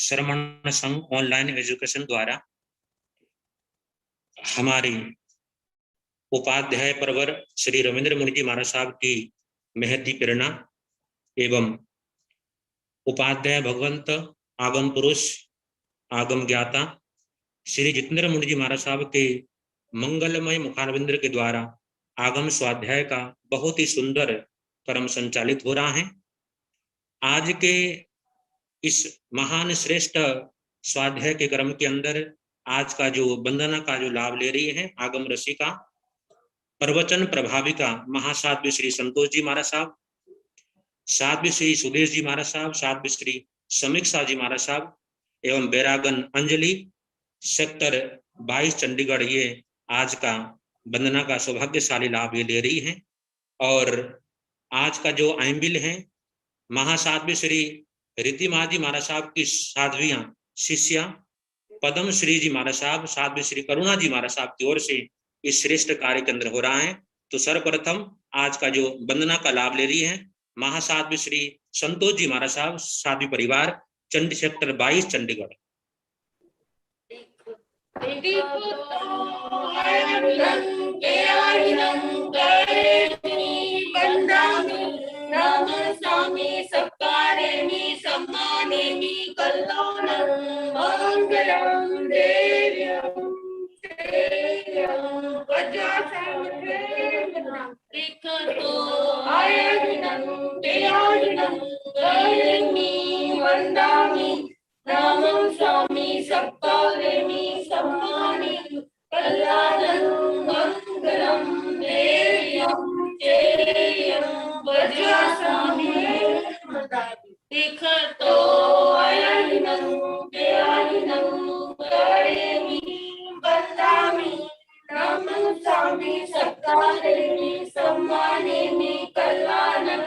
श्रमण संघ online education द्वारा हमारी उपाध्याय परवर श्री रविंद्र मुनि जी महाराज साहब की महती प्रेरणा एवं उपाध्याय भगवंत आगम पुरुष आगम ज्ञाता श्री जितेंद्र मुनि जी महाराज साहब के मंगलमय मुखारविंद के द्वारा आगम स्वाध्याय का बहुत ही सुंदर कर्म संचालित हो रहा है। आज के इस महान श्रेष्ठ स्वाध्याय के क्रम के अंदर आज का जो वंदना का जो लाभ ले रही है आगम रसिका प्रवचन प्रभाविका महासाध्वी श्री संतोष जी महाराज साहब, साध्वी श्री सुदेश जी महाराज साहब, साध्वी श्री समीक्षा जी महाराज साहब एवं बैरागन अंजलि सेक्टर 22 चंडीगढ़ ये आज का वंदना का सौभाग्यशाली लाभ ये ले रही है। और आज का जो आइम्बिल है महासाध्वी श्री रितिमा जी महाराज साहब की साध्वियां शिष्या पद्म श्री जी महाराज साहब, साध्वी श्री करुणा जी महाराज साहब की ओर से इस श्रेष्ठ कार्य के अंदर हो रहा है। तो सर्वप्रथम आज का जो वंदना का लाभ ले रही है महासाध्वी श्री संतोष जी महाराज साहब, साध्वी परिवार, चंडी सेक्टर 22 चंडीगढ़। नमस्कामि सत्कारेमि सम्मानेमि कल्याणं मंगलं देव्यं श्रेयं वज्रसंवेदनं इकतो आयनं तेयानं करेमि वन्दामि नमस्कामि सत्कारेमि सम्मानेमि कल्याणं मंगलं देव्यं श्रेयं इकतो आयनं तेयानं करेमि वन्दामि नमस्कामि सत्कारेमि सम्मानेमि कल्याणं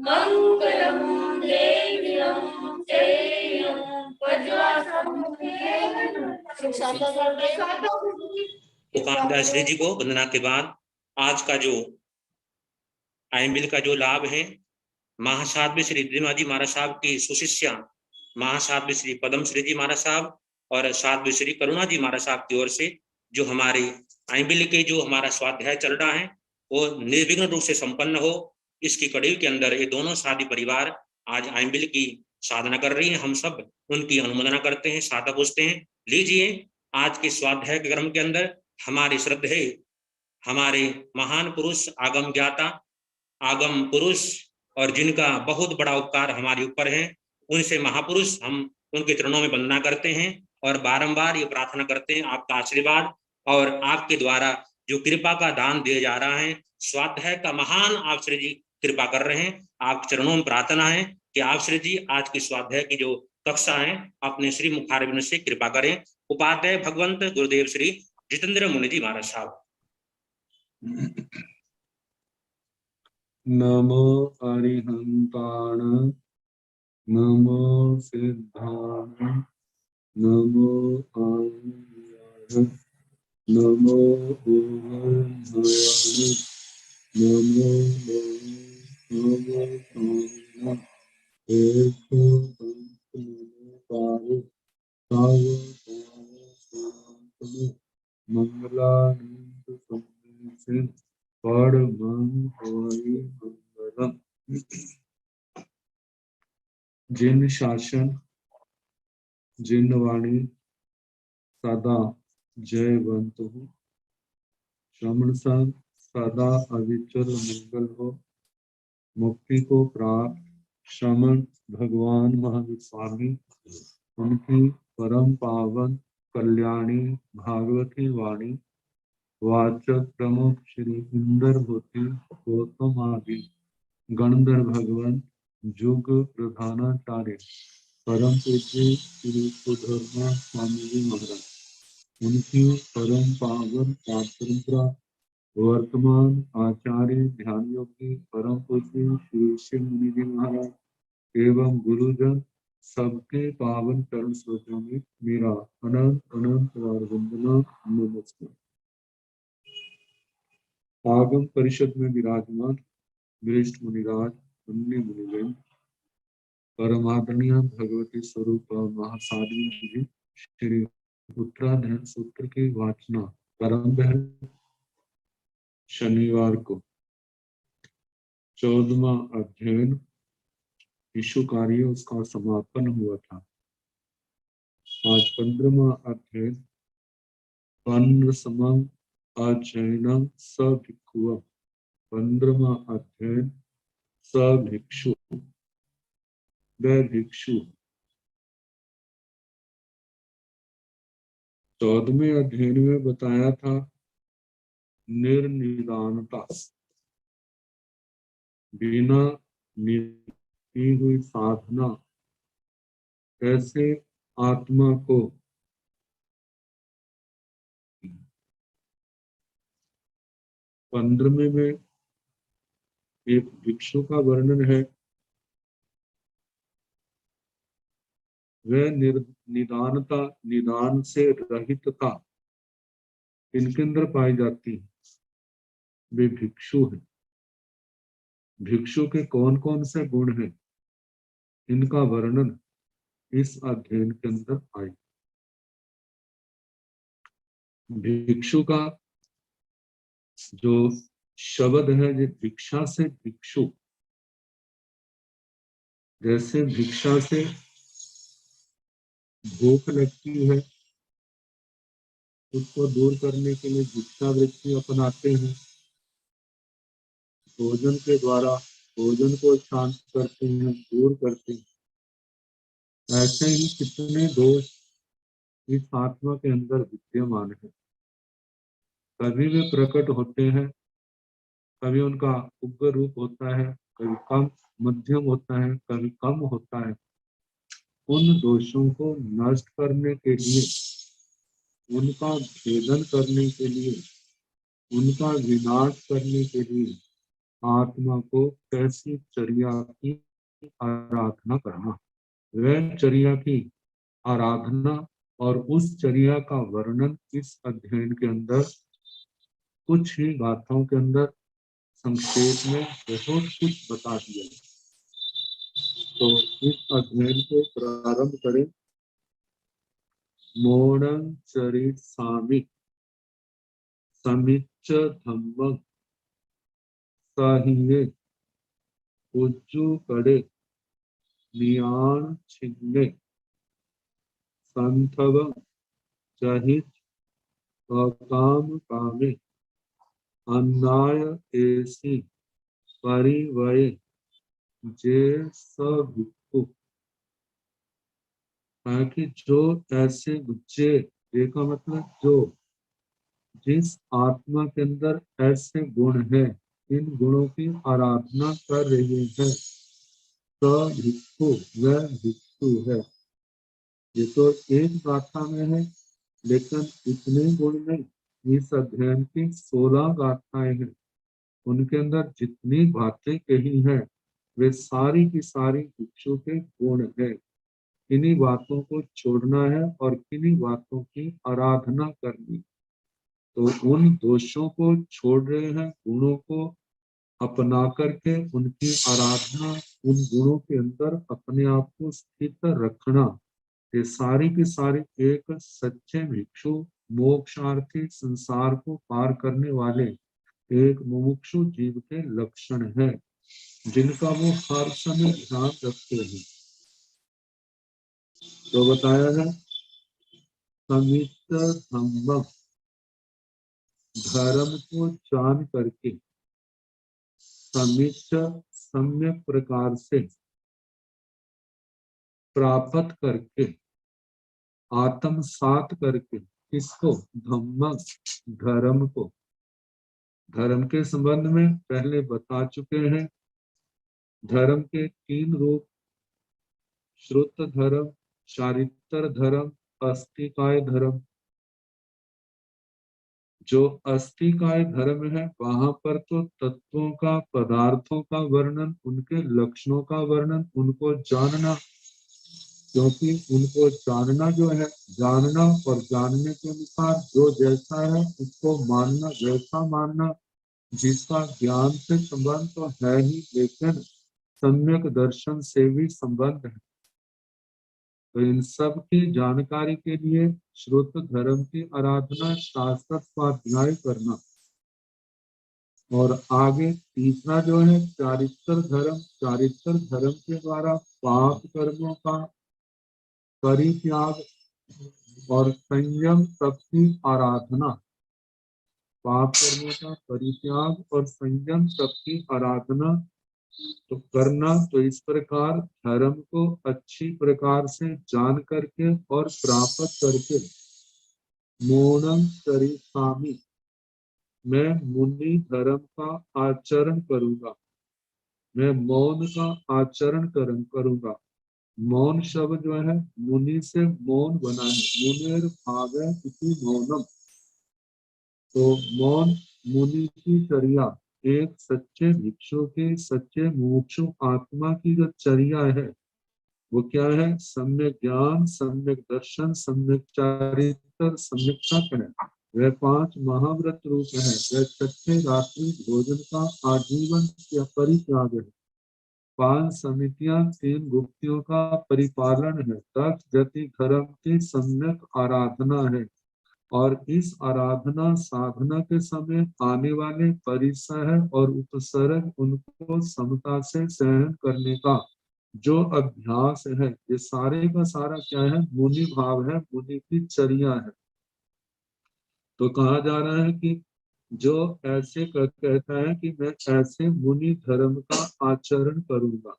मंगलं देव्यं श्रेयं उपाध्याय श्री जी को वंदना के बाद आज का जो आइम्बिल का जो लाभ है महासाध्वी श्री रितिमा जी महाराज साहब की सुशिष्या महासाध्वी श्री पद्म श्री जी महाराज साहब और साध्वी श्री करुणा जी महाराज साहब की ओर से जो हमारे आइम्बिल के जो हमारा स्वाध्याय चल रहा है वो निर्विघ्न रूप से संपन्न हो, इसकी कड़ी के अंदर ये दोनों साध्वी परिवार आज आइम्बिल की साधना कर रही हैं। हम सब उनकी अनुमोदना करते हैं, साधा पूछते हैं। लीजिए आज के स्वाध्याय के क्रम के अंदर हमारे श्रद्धेय हमारे महान पुरुष आगम ज्ञाता आगम पुरुष और जिनका बहुत बड़ा उपकार हमारे ऊपर है, उनसे महापुरुष हम उनके चरणों में वंदना करते हैं और बारंबार ये प्रार्थना करते हैं आपका आशीर्वाद और आपके द्वारा जो कृपा का दान दिया जा रहा है, स्वाध्याय का महान आप श्री जी कृपा कर रहे हैं। आपके चरणों में प्रार्थना है कि आप श्री जी आज की स्वाध्याय की जो कक्षा है अपने श्री मुखारविंद से कृपा करें। उपाध्याय भगवंत गुरुदेव श्री जितेंद्र मुनि जी महाराज साहब। नमो अरिहंताण नमो सिद्धाण नमो आर्याण नमो ओमभयाण नमो नमो एको पारे मंगलानंद संदेश मंगलम। जिन शासन जिन वाणी सदा जयवंत हो, श्रमण संग सदा अविचल मंगल हो। मुक्ति को प्राप्त श्रमण भगवान महावीर स्वामी उनकी परम पावन कल्याणी भागवती वाणी वाचक प्रमुख श्री इंदर होती गौतम आदि गणधर भगवान जुग प्रधानाचार्य परम पूज्य श्री सुधर्मा स्वामी जी महाराज उनकी परम पावन परंपरा वर्तमान आचार्य ध्यान योगी परम पूज्य श्री शिव मुनि जी महाराज एवं गुरुजन सबके पावन चरण स्रोतों में मेरा अनंत अनंत वंदना नमस्कार। आगम परिषद में विराजमान वरिष्ठ मुनिराज अन्य मुनिजन परमादरणीय भगवती स्वरूप महासाध्वी जी श्री उत्तराधायन सूत्र की वाचना प्रारंभ है। शनिवार को 14वां अध्ययन ईशु कार्य उसका समापन हुआ था। आज 15वां अध्ययन पन्र समं अध्ययनम स भिक्षुः। 15वां अध्ययन स भिक्षु व भिक्षु। 14वें अध्ययन में बताया था निर्निदानता, बिना की हुई साधना कैसे आत्मा को 15वें में एक भिक्षु का वर्णन है। वह निदानता, निदान से रहितता इनके अंदर पाई जाती है। वे भिक्षु है। भिक्षु के कौन कौन से गुण हैं, इनका वर्णन इस अध्ययन के अंदर आई। भिक्षु का जो शब्द है, ये भिक्षा से भिक्षु, जैसे भिक्षा से भूख लगती है, उसको दूर करने के लिए भिक्षा वृत्ति अपनाते हैं। भोजन के द्वारा भोजन को शांत करते हैं, दूर करते हैं। ऐसे ही कितने दोष इस आत्मा के अंदर विद्यमान है। कभी वे प्रकट होते हैं, कभी उनका उग्र रूप होता है, कभी कम मध्यम होता है, कभी कम होता है। उन दोषों को नष्ट करने के लिए, उनका भेदन करने के लिए, उनका विनाश करने के लिए आत्मा को कैसी चर्या की आराधना करना, वह चर्या की आराधना और उस चर्या का वर्णन इस अध्ययन के अंदर कुछ ही गाथाओं के अंदर संक्षेप में बहुत कुछ बता दिया। तो इस अध्ययन को प्रारंभ करें। मोणं चरित सामि समिच्च धम्मं साहिये उज्जु कड़े नियाण छिन्ने संथव चहित अकाम कामे अन्नाय एसी परिवये जे सभिक्खु। ताकि जो ऐसे गुज्जे, देखा मतलब जो जिस आत्मा के अंदर ऐसे गुण है, इन गुणों की आराधना कर रहे हैं, सभिक्खु, वह भिक्षु है। ये तो एक गाथा में है, लेकिन इतने गुण नहीं। इस अध्ययन की 16 गाथाएं हैं। उनके अंदर जितनी बातें कही हैं, वे सारी की सारी भिक्षु के गुण है। किन्हीं बातों को छोड़ना है और किन्हीं बातों की आराधना करनी। तो उन दोषों को छोड़ रहे हैं, गुणों को अपना करके उनकी आराधना, उन गुणों के अंदर अपने आप को स्थित रखना, ये सारी की सारी एक सच्चे भिक्षु, मोक्षार्थी, संसार को पार करने वाले एक मुमुक्षु जीव के लक्षण है, जिनका वो हर समय ध्यान रखते हैं। तो बताया है समित धम्म, धर्म को जान करके, समित सम्यक प्रकार से प्राप्त करके, आत्मसात करके, किसको? धम्म, धर्म को। धर्म के संबंध में पहले बता चुके हैं। धर्म के 3 रूप, श्रुत धर्म, चारित्र धर्म, अस्तिकाय धर्म। जो अस्तिकाय धर्म है, वहां पर तो तत्वों का, पदार्थों का वर्णन, उनके लक्षणों का वर्णन, उनको जानना, क्योंकि उनको जानना जो है, जानना और जानने के अनुसार जो जैसा है उसको मानना, वैसा मानना, जिसका ज्ञान से संबंध तो है ही, लेकिन सम्यक दर्शन से भी संबंध है। तो इन सब की जानकारी के लिए श्रुत धर्म की आराधना, शास्त्र स्वाध्याय करना। और आगे तीसरा जो है चारित्र धर्म। चारित्र धर्म के द्वारा पाप कर्मों का परित्याग और संयम सबकी आराधना। पाप कर्मों का परित्याग और संयम सबकी आराधना तो करना। तो इस प्रकार धर्म को अच्छी प्रकार से जान करके और प्राप्त करके मौनम चरितामि, मैं मुनि धर्म का आचरण करूंगा। मैं मौन का आचरण करूंगा। मौन शब्द जो है मुनि से मौन बना है। मुनिर भाव है इति मौनम। तो मौन मुनि की चर्या, एक सच्चे भिक्षु की, सच्चे मुमुक्षु आत्मा की जो चर्या है वो क्या है? सम्यक ज्ञान, सम्यक दर्शन, सम्यक चारित्र, सम्यक तप है। वह 5 महाव्रत रूप है। वह छठे रात्रि भोजन का आजीवन या परित्याग है। 5 समितियां, 3 गुप्तियों का परिपालन है। 10 गति धर्म की सम्यक आराधना है। और इस आराधना साधना के समय आने वाले परिसर और उपसर्ग उनको समता से सहन करने का जो अभ्यास है, ये सारे का सारा क्या है? मुनि भाव है, मुनि की चर्या है। तो कहा जा रहा है कि जो ऐसे कहता है कि मैं ऐसे मुनि धर्म का आचरण करूंगा।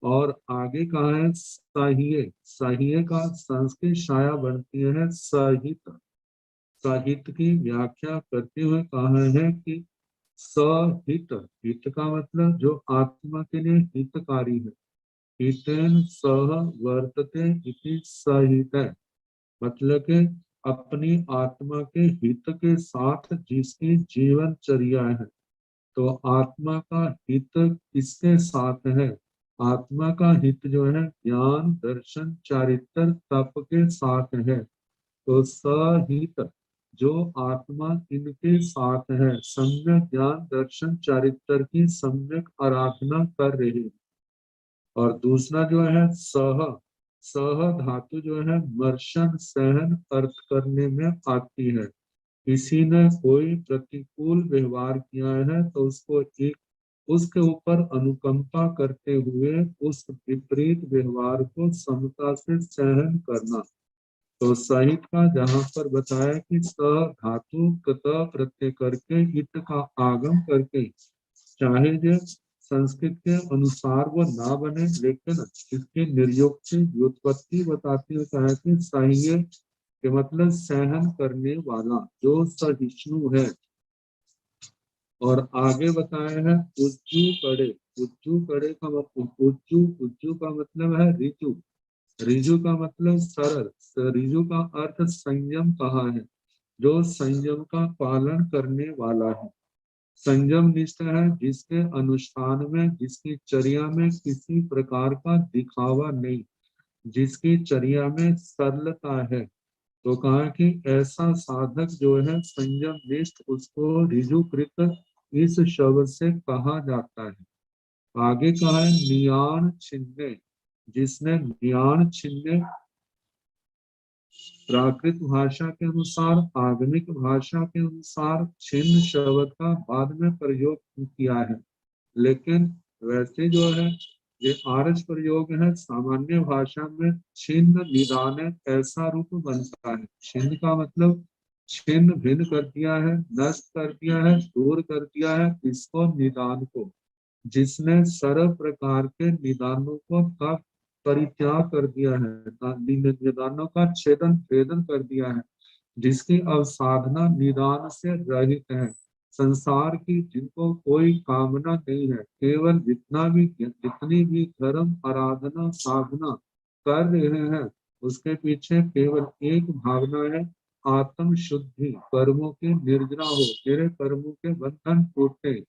और आगे कहा है साहिये। साहिये का संस्कृत छाया बनती है सहित। साहित्य की व्याख्या करते हुए कहा है कि सहित, हित का मतलब जो आत्मा के लिए हितकारी है। हितेन सह वर्तते इति सहित है, मतलब कि अपनी आत्मा के हित के साथ जिसकी जीवनचर्या है। तो आत्मा का हित किसके साथ है? आत्मा का हित जो है ज्ञान, दर्शन, चारित्र, तप के साथ है। तो सहित जो आत्मा इनके साथ है, सम्यक ज्ञान, दर्शन, चारित्र की सम्यक आराधना कर रही है। और दूसरा जो है सह। सह धातु जो है मर्शन, सहन अर्थ करने में आती है। किसी ने कोई प्रतिकूल व्यवहार किया है तो उसको एक उसके ऊपर अनुकंपा करते हुए उस विपरीत व्यवहार को समता से सहन करना। तो साहित्य का जहाँ पर बताया कि स धातु कृत प्रत्यय करके इत का आगम करके, चाहे जो संस्कृत के अनुसार वो ना बने, लेकिन इसके निर्युक्त व्युत्पत्ति बताते हुए कहा कि सह्य के मतलब सहन करने वाला, जो सहिष्णु है। और आगे बताया है उज्जू कड़े। उज्जू कड़े का मतलब उज्जू का मतलब है ऋजु। ऋजु का मतलब सरल। ऋजु का अर्थ संयम कहा है, जो संयम का पालन करने वाला है। संयम निष्ठ है जिसके अनुष्ठान में, जिसकी चर्या में किसी प्रकार का दिखावा नहीं, जिसकी चर्या में सरलता है। तो कहा कि ऐसा साधक जो है संयम निष्ठ, उसको ऋजुकृत इस शब्द से कहा जाता है। आगे कहा है नियान छिन्ने। जिसने नियान छिन्ने प्राकृत भाषा के अनुसार, आगमिक भाषा के अनुसार छिन्न शब्द का बाद में प्रयोग किया है, लेकिन वैसे जो है ये आर्ष प्रयोग है। सामान्य भाषा में छिन्न निदान ऐसा रूप बनता है। छिन्न का मतलब छिन्न भिन्न कर दिया है, नष्ट कर दिया है, दूर कर दिया है इसको, निदान को। जिसने सर्व प्रकार के निदानों को का परित्याग कर दिया है, निदानों का छेदन भेदन कर दिया है, जिसकी अवसाधना निदान से रहित है। संसार की जिनको कोई कामना नहीं है, केवल जितनी भी धर्म आराधना साधना कर रहे हैं, उसके पीछे केवल एक भावना है, आत्म शुद्धि, कर्मों की निर्जरा हो, मेरे कर्मों के बंधन टूटे,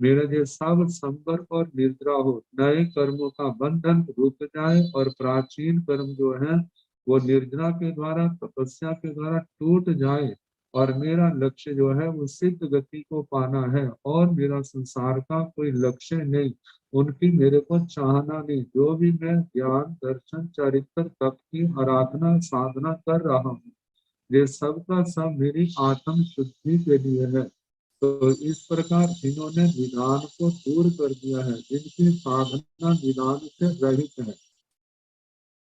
मेरा जो सब संपर्क और निर्जरा हो, नए कर्मों का बंधन रुक जाए और प्राचीन कर्म जो है वो निर्जरा के द्वारा, तपस्या के द्वारा टूट जाए। और मेरा लक्ष्य जो है वो सिद्ध गति को पाना है, और मेरा संसार का कोई लक्ष्य नहीं, उनकी मेरे को चाहना नहीं। जो भी मैं ज्ञान दर्शन चरित्र तप की आराधना साधना कर रहा हूँ, ये सब का सब मेरी आत्म शुद्धि के लिए है। तो इस प्रकार जिन्होंने विधान को दूर कर दिया है, जिनकी साधना विधान से रहित है,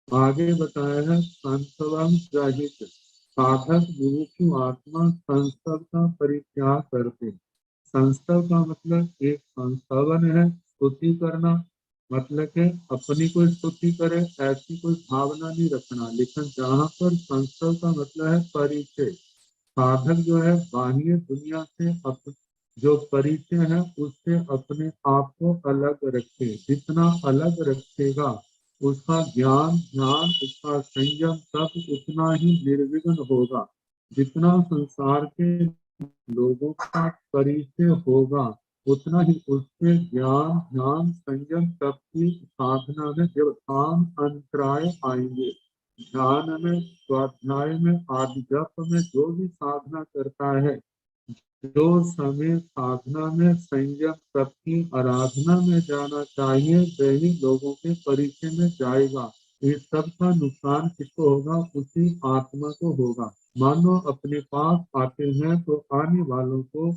आगे बताया है संस्तवम रहित साधक गुरु की आत्मा संस्तव का परित्याग करते। संस्तव का मतलब एक संस्तवन है, स्तुति करना, मतलब कि अपनी कोई स्तुति करे ऐसी कोई भावना नहीं रखना। लेकिन जहाँ पर संस्तव का मतलब है परिचय, साधक जो है बाह्य दुनिया से जो परिचय है उससे अपने आप को अलग रखे। जितना अलग रखेगा उसका ज्ञान ध्यान उसका संयम सब उतना ही निर्विघ्न होगा। जितना संसार के लोगों का परिचय होगा उतना ही उसके ज्ञान ध्यान संयम तप की साधना में व्यवधान अंतराय आएंगे। ध्यान में स्वाध्याय में आदि जप में जो भी साधना करता है, जो समय साधना में संयम तप की आराधना में जाना चाहिए वही लोगों के परिचय में जाएगा। इस सब का नुकसान किसको होगा? उसी आत्मा को होगा। मानो अपने पास आते हैं तो आने वालों को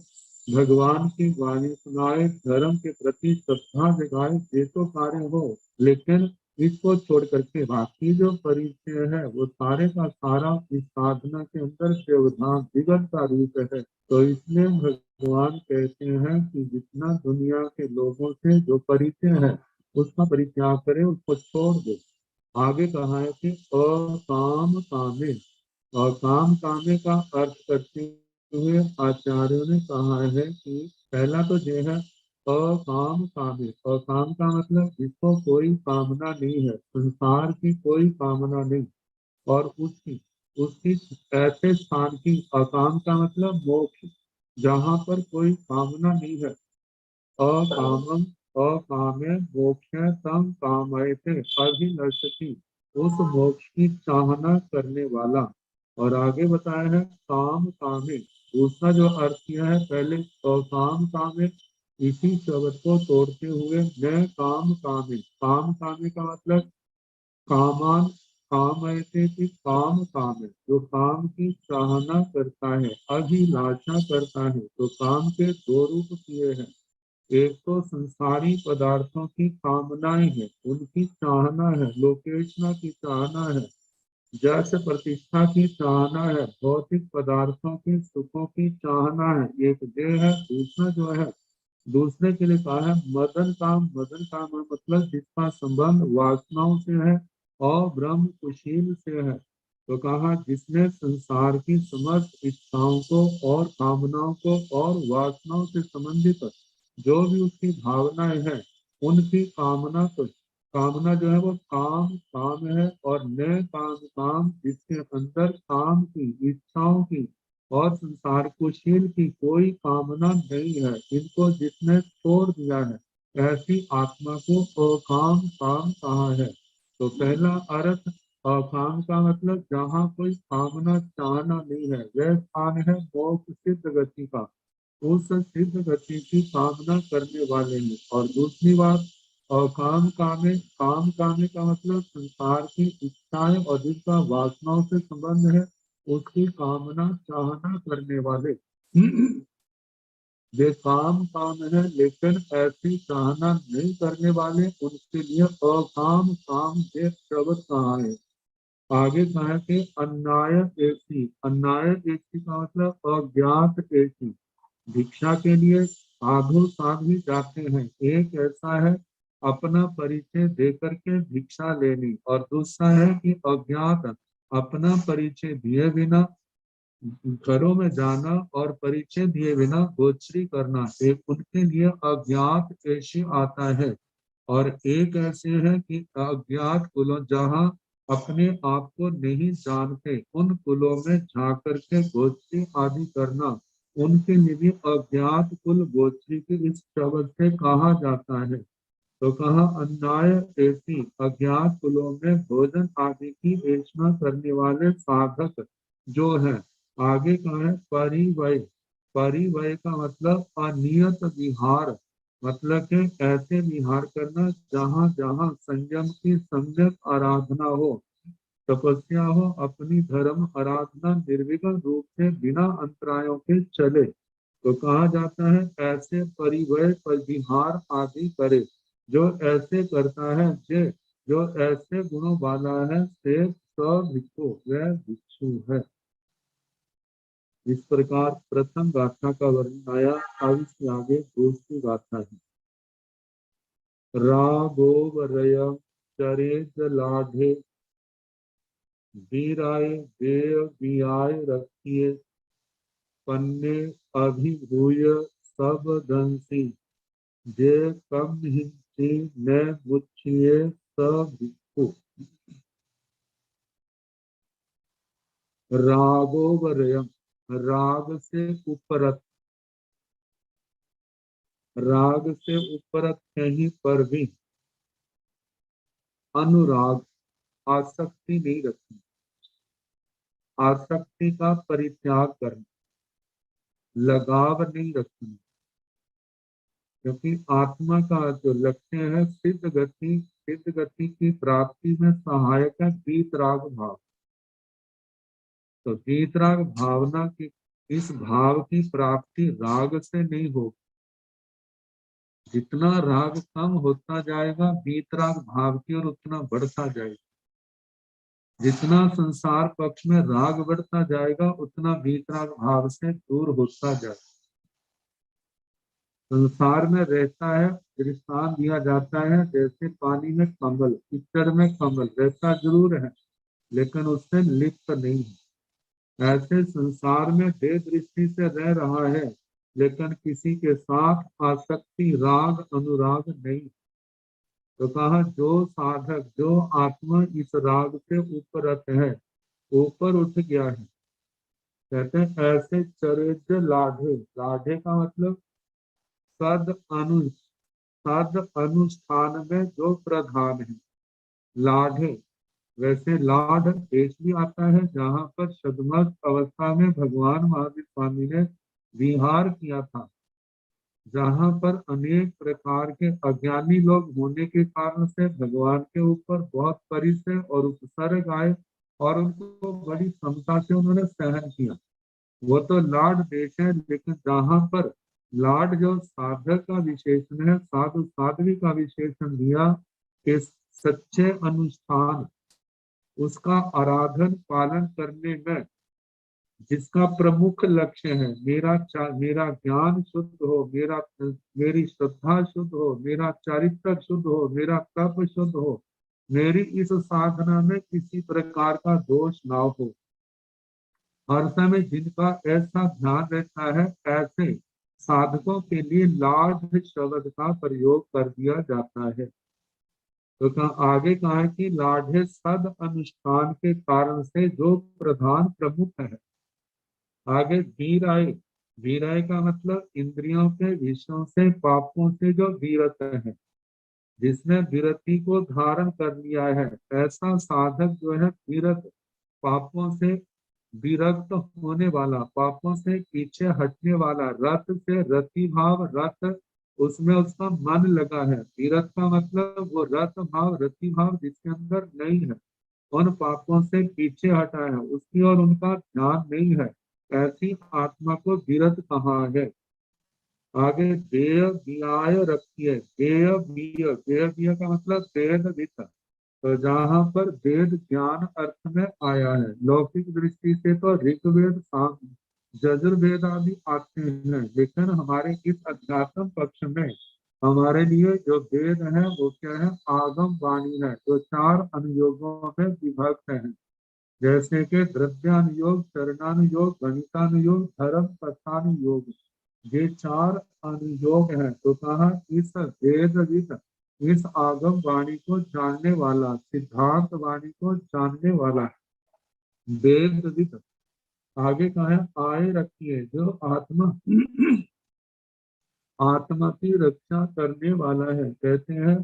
भगवान की वाणी सुनाए, धर्म के प्रति श्रद्धा जगाए, ये तो कार्य हो, लेकिन इसको छोड़ करके बाकी जो परिचय है वो सारे का सारा इस साधना के अंदर व्यवधान विगत का रूप है। तो इसलिए भगवान कहते हैं कि जितना दुनिया के लोगों से जो परिचय है उसका परित्याग करे, उसको छोड़ दे। आगे कहा है कि अकाम कामे, और काम कामे का अर्थ करते हुए आचार्यों ने कहा है कि पहला तो ये है अकाम कामे। अकाम का मतलब जिसको कोई कामना नहीं है, संसार की कोई कामना नहीं, और उसकी उसकी ऐसे स्थान की, अकाम का मतलब मोक्ष, जहाँ पर कोई कामना नहीं है। अकामम अकामे मोक्ष तम कामयते अभिलषति, उस मोक्ष की चाहना करने वाला। और आगे बताया है काम कामे, दूसरा जो अर्थ किया है पहले अकाम कामे, इसी शब्द को तोड़ते हुए मैं काम कामे। काम कामे का मतलब कामान, काम ऐसे कि काम काम है, जो काम की चाहना करता है, अभिलाषा करता है। तो काम के दो रूप किए हैं, एक तो संसारी पदार्थों की कामनाएं है, उनकी चाहना है, लोकेशना की चाहना है, जैसे प्रतिष्ठा की चाहना है, भौतिक पदार्थों की सुखों की चाहना है, एक ये है। दूसरा जो है, दूसरे के लिए कहा है मदन काम। मदन काम मतलब जिसका संबंध वासनाओं से है और ब्रह्म कुशील से है। तो कहा जिसने संसार की समस्त इच्छाओं को और कामनाओं को और वासनाओं से संबंधित जो भी उसकी भावनाएं हैं, उनकी कामना को, कामना जो है वो काम काम है, और न काम काम जिसके अंदर काम की इच्छाओं की और संसार कुशील की कोई कामना नहीं है, इनको जिसने छोड़ दिया है ऐसी आत्मा को अकाम काम कहा है। तो पहला अर्थ अकाम का मतलब जहाँ कोई कामना चाहना नहीं है, वह स्थान है मोक्ष सिद्ध गति का, उस सिद्ध गति की कामना करने वाले हैं। और दूसरी बात काम कामे, काम कामे का मतलब संसार की इच्छाएं और जिनका वासनाओं से संबंध है उसकी कामना चाहना करने वाले। वे काम काम है लेकिन ऐसी चाहना नहीं करने वाले, उनके लिए अकाम काम ये शब्द कहा है। आगे कहा कि अन्याय एसी, अन्याय एसी का मतलब अज्ञात एसी। भिक्षा के लिए साधु साध्वी जाते हैं, एक ऐसा है अपना परिचय दे करके भिक्षा लेनी, और दूसरा है कि अज्ञात अपना परिचय दिए बिना घरों में जाना और परिचय दिए बिना गोचरी करना, एक उनके लिए अज्ञात ऐसी आता है। और एक ऐसे है कि अज्ञात कुलों, जहाँ अपने आप को नहीं जानते, उन कुलों में झांक करके गोचरी आदि करना, उनके लिए भी अज्ञात कुल गोचरी के इस शब्द से कहा जाता है। तो कहा अन्याय ऐसी, अज्ञात कुलों में भोजन आदि की ऐसा करने वाले साधक जो है, आगे कहा है परिवय। परिवय का मतलब अनियत विहार, मतलब कि ऐसे विहार करना जहाँ जहाँ संयम की सम्यक आराधना हो, तपस्या हो, अपनी धर्म आराधना निर्विघ्न रूप से बिना अंतरायों के चले, तो कहा जाता है ऐसे परिवय पर विहार आदि करे। जो ऐसे करता है जो ऐसे गुणों वाला है से भिक्षु, वह भिक्षु है। इस प्रकार प्रथम गाथा का वर्णन आया। अब इसके आगे दूसरी गाथा है। रागोवरय चरेत लाढे, वीराय देय वियाय रखिए, पन्ने अभिभूय सब दंसी, जे कम हिंसी न मुच्छिए स भिक्षु। रागोवरयम, राग से उपरत, राग से उपरत कहीं पर भी अनुराग, आसक्ति नहीं रखनी, आसक्ति का परित्याग करना, लगाव नहीं रखना, क्योंकि आत्मा का जो लक्ष्य है सिद्ध गति, सिद्ध गति की प्राप्ति में सहायक है वीतराग भाव। तो वीतराग भावना की, इस भाव की प्राप्ति राग से नहीं हो। जितना राग कम होता जाएगा वीतराग भाव की ओर उतना बढ़ता जाएगा। जितना संसार पक्ष में राग बढ़ता जाएगा उतना वीतराग भाव से दूर होता जाएगा। संसार में रहता है, दृष्टांत दिया जाता है जैसे पानी में कमल, कीचड़ में कमल रहता जरूर है लेकिन उससे लिप्त नहीं है। ऐसे संसार में देह दृष्टि से रह रहा है लेकिन किसी के साथ आसक्ति, राग, अनुराग नहीं। तो कहा जो साधक, जो आत्मा इस राग से उपरत है, ऊपर उठ गया है, कहते हैं ऐसे चरित लाढ़े। लाढ़े का मतलब सद अनु, सद अनुष्ठान में जो प्रधान है, लाढ़े। वैसे लाढ़ देश भी आता है जहाँ पर सदमस्त अवस्था में भगवान महावीर स्वामी ने विहार किया था, जहाँ पर अनेक प्रकार के अज्ञानी लोग होने के कारण से भगवान के ऊपर बहुत परिचय और उपसर्ग आए और उनको बड़ी क्षमता से उन्होंने सहन किया। वो तो लाड देश है, लेकिन जहाँ पर लाड जो साधक का विशेषण है, साधु साध्वी का विशेषण दिया कि सच्चे अनुष्ठान, उसका आराधन पालन करने में जिसका प्रमुख लक्ष्य है मेरा ज्ञान शुद्ध हो, मेरी श्रद्धा शुद्ध हो, मेरा चारित्र शुद्ध हो, मेरा तप शुद्ध हो, मेरी इस साधना में किसी प्रकार का दोष ना हो, हर समय जिनका ऐसा ध्यान रहता है, ऐसे साधकों के लिए लाड शब्द का प्रयोग कर दिया जाता है। तो आगे कहा है कि लाढ़े सद अनुष्ठान के कारण से जो प्रधान प्रमुख है। आगे वीराय, वीराय का मतलब इंद्रियों के विषयों से, पापों से जो विरत है, जिसने विरति को धारण कर लिया है, ऐसा साधक जो है विरत, पापों से विरक्त होने वाला, पापों से पीछे हटने वाला, रत से रति भाव, रत उसमें उसका मन लगा है। विरत का मतलब वो रत भाव, रति भाव जिसके अंदर नहीं है, उन पापों से पीछे हटा है, उसकी और उनका ध्यान नहीं है, ऐसी आत्मा को विरत कहा है। आगे देय वियाय रखिए, देय विय, देय विय का मतलब वेद वित्त। तो जहाँ पर वेद ज्ञान अर्थ में आया है, लौकिक दृष्टि से तो ऋग्वेद, यजुर्वेद आदि आते हैं, लेकिन हमारे इस अध्यात्म पक्ष में हमारे लिए जो वेद है वो क्या है, आगम वाणी है, जो 4 अनुयोगों में विभक्त है, जैसे कि द्रव्यानुयोग, चरणानुयोग, गणितानुयोग, धर्म कथानुयोग। ये 4 अनुयोग हैं। तो कहा इस वेदविद, इस आगम वाणी को जानने वाला, सिद्धांत वाणी को जानने वाला वेदविद। आगे कहा है आए रखिए, जो आत्मा आत्मा की रक्षा करने वाला है। कहते हैं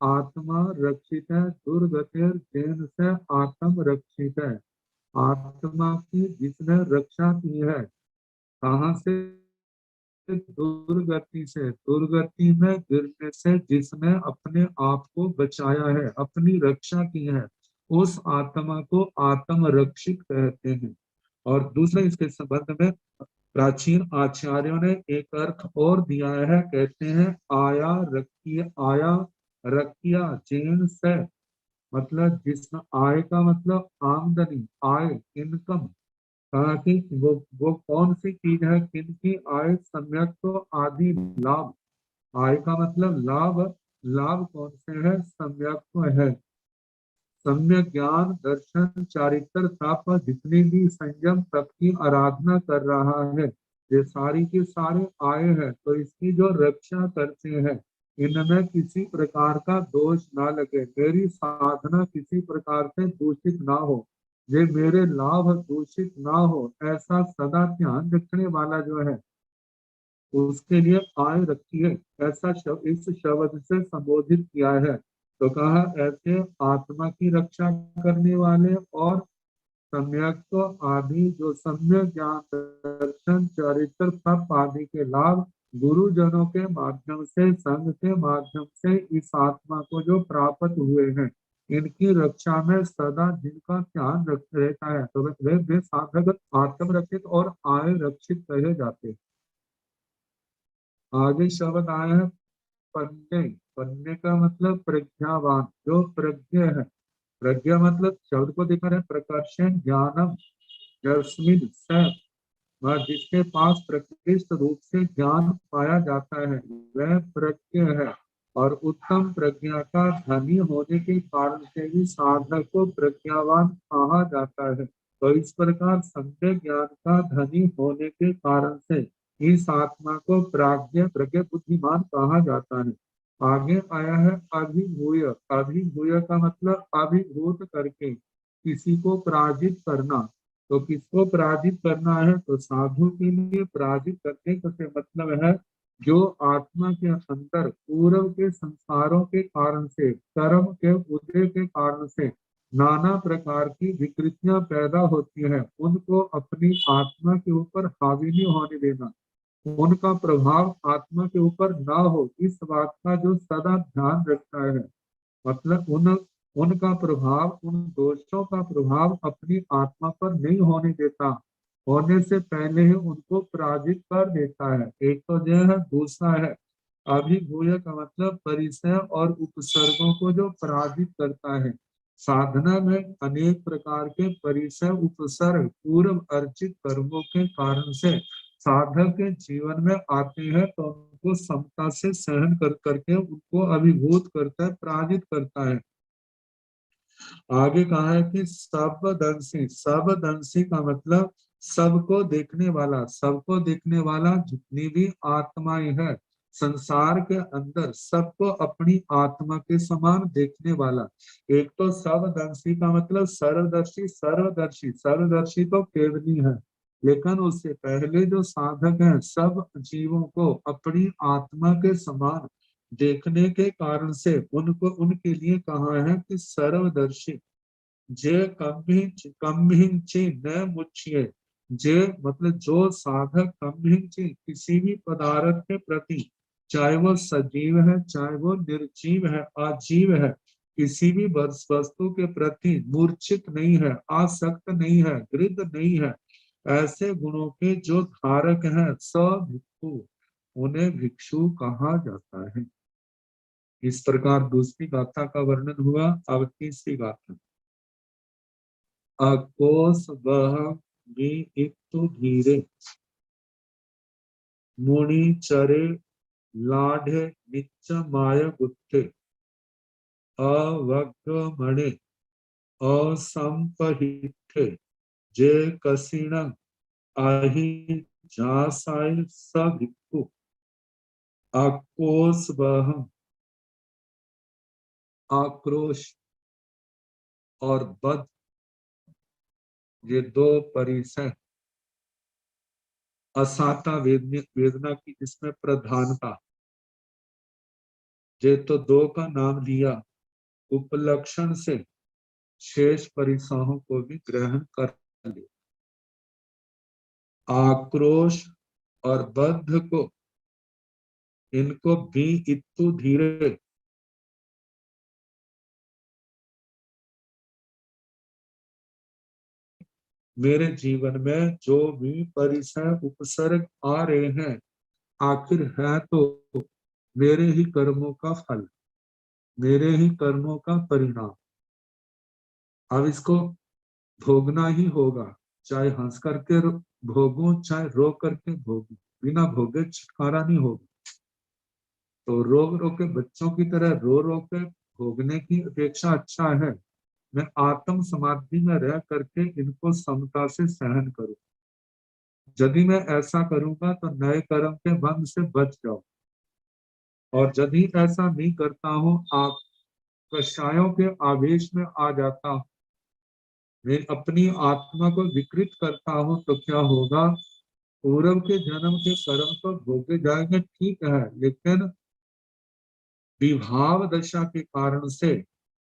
आत्मा रक्षित है, दुर्गतिर जेन से आत्म रक्षित है। आत्मा की जिसने रक्षा की है। कहाँ से? दुर्गति से। दुर्गति में गिरने से जिसने अपने आप को बचाया है, अपनी रक्षा की है, उस आत्मा को आत्मरक्षित कहते हैं। और दूसरे इसके संबंध में प्राचीन आचार्यों ने एक अर्थ और दिया है, कहते हैं आया रकिया चेन से, मतलब जिसमें आय का मतलब आमदनी, आय, इनकम। कहा कि वो कौन सी चीज है, किनकी आय? सम्यक तो आदि लाभ। आय का मतलब लाभ। लाभ कौन से है? सम्यक तो है। सम्यक ज्ञान, दर्शन, चारित्र, तप, जितनी भी संयम तप की आराधना कर रहा है, ये सारी के सारे आए हैं। तो इसकी जो रक्षा करते हैं, इनमें किसी प्रकार का दोष ना लगे, मेरी साधना किसी प्रकार से दूषित ना हो, ये मेरे लाभ दूषित ना हो, ऐसा सदा ध्यान रखने वाला जो है, उसके लिए आय रखी है। ऐसा इस शब्द से संबोधित किया है। तो कहा ऐसे आत्मा की रक्षा करने वाले और सम्यक तो आदि, जो सम्यक ज्ञान, दर्शन, चरित्र, तप आदि के लाभ गुरुजनों के माध्यम से, संघ के माध्यम से इस आत्मा को जो प्राप्त हुए हैं, इनकी रक्षा में सदा जिनका ध्यान रख रहता है, तो वे साधक आत्मरक्षित और आय रक्षित कहे जाते हैं। आगे शब्द आए हैं पन्ने। पन्ने का मतलब प्रज्ञावान, जो प्रज्ञ है। प्रज्ञा मतलब शब्द को देखा है, प्रकर्षण ज्ञानम यस्मिन् सः, वह जिसके पास प्रकृष्ट रूप से ज्ञान पाया जाता है, वह प्रज्ञ है। और उत्तम प्रज्ञा का धनी होने के कारण से भी साधक को प्रज्ञावान कहा जाता है। तो इस प्रकार सम्यक ज्ञान का धनी होने के कारण से इस आत्मा को प्राज्ञ, प्रज्ञ, बुद्धिमान कहा जाता है। आगे आया है अभिभूय। अभिभूय का मतलब अभिभूत करके, किसी को पराजित करना। तो किसको पराजित करना है? तो साधु के लिए पराजित करने का से मतलब है जो आत्मा के अंदर पूर्व के संस्कारों के कारण से, कर्म के उदय के कारण से नाना प्रकार की विकृतियां पैदा होती है, उनको अपनी आत्मा के ऊपर हावी नहीं होने देना, उनका प्रभाव आत्मा के ऊपर ना हो, इस बात का जो सदा ध्यान रखता है। मतलब उनका प्रभाव, उन दोषों का प्रभाव अपनी आत्मा पर नहीं होने देता, होने से पहले ही उनको पराजित कर देता है। एक तो जो है, दूसरा है अभिभूय का मतलब परिचय और उपसर्गों को जो पराजित करता है। साधना में अनेक प्रकार के परिचय उपसर्ग पूर्व अर्जित कर्मों के कारण से साधक के जीवन में आते हैं, तो उनको समता से सहन कर करके उनको अभिभूत करता है, पराजित करता है। आगे कहा है कि सबदंशी। सबदंशी का मतलब सबको देखने वाला। सबको देखने वाला जितनी भी आत्माएं हैं संसार के अंदर, सबको अपनी आत्मा के समान देखने वाला। एक तो सबदंशी का मतलब सर्वदर्शी। सर्वदर्शी, सर्वदर्शी तो केवली है, लेकिन उससे पहले जो साधक हैं, सब जीवों को अपनी आत्मा के समान देखने के कारण से उनको, उनके लिए कहा है कि सर्वदर्शी। जे कम्भिंची न मुच्ये। जे मतलब जो साधक कम्भिंची, किसी भी पदार्थ के प्रति, चाहे वो सजीव है, चाहे वो निर्जीव है, अजीव है, किसी भी वस्तु के प्रति मूर्छित नहीं है, आसक्त नहीं है, गृहीत नहीं है, ऐसे गुणों के जो धारक हैं, स भिक्षु, उन्हें भिक्षु कहा जाता है। इस प्रकार दूसरी गाथा का वर्णन हुआ। अब तीसरी गाथा। अकोस वह इतु धीरे, मुनि चरे लाढ़े निच्च माय गुत्थे, अवगमणे असंपहिठे, जे कसिण आहि जासाय स भिक्खु। आकोस वह, आक्रोश और बद, ये दो परिसर। असाता वेदना की इसमें प्रधानता। ये तो दो का नाम लिया, उपलक्षण से शेष परिसहों को भी ग्रहण कर लिया। आक्रोश और बद्ध को, इनको भी इत्तु धीरे, मेरे जीवन में जो भी परिसर उपसर्ग आ रहे हैं, आखिर है तो मेरे ही कर्मों का फल, मेरे ही कर्मों का परिणाम। अब इसको भोगना ही होगा, चाहे हंस करके भोगूं, चाहे रो करके भोगूं, बिना भोगे छुटकारा नहीं होगा। तो रो रो के बच्चों की तरह रो रो के भोगने की अपेक्षा अच्छा है मैं आत्म समाधि में रह करके इनको समता से सहन करूं। यदि मैं ऐसा करूंगा तो नए कर्म के बंध से बच जाऊं, और यदि ऐसा नहीं करता हूं, आप कषायों के आवेश में आ जाता हूं, मैं अपनी आत्मा को विकृत करता हूं, तो क्या होगा? पूर्व के जन्म के कर्म तो भोगे जाएंगे, ठीक है, लेकिन विभाव दशा के कारण से,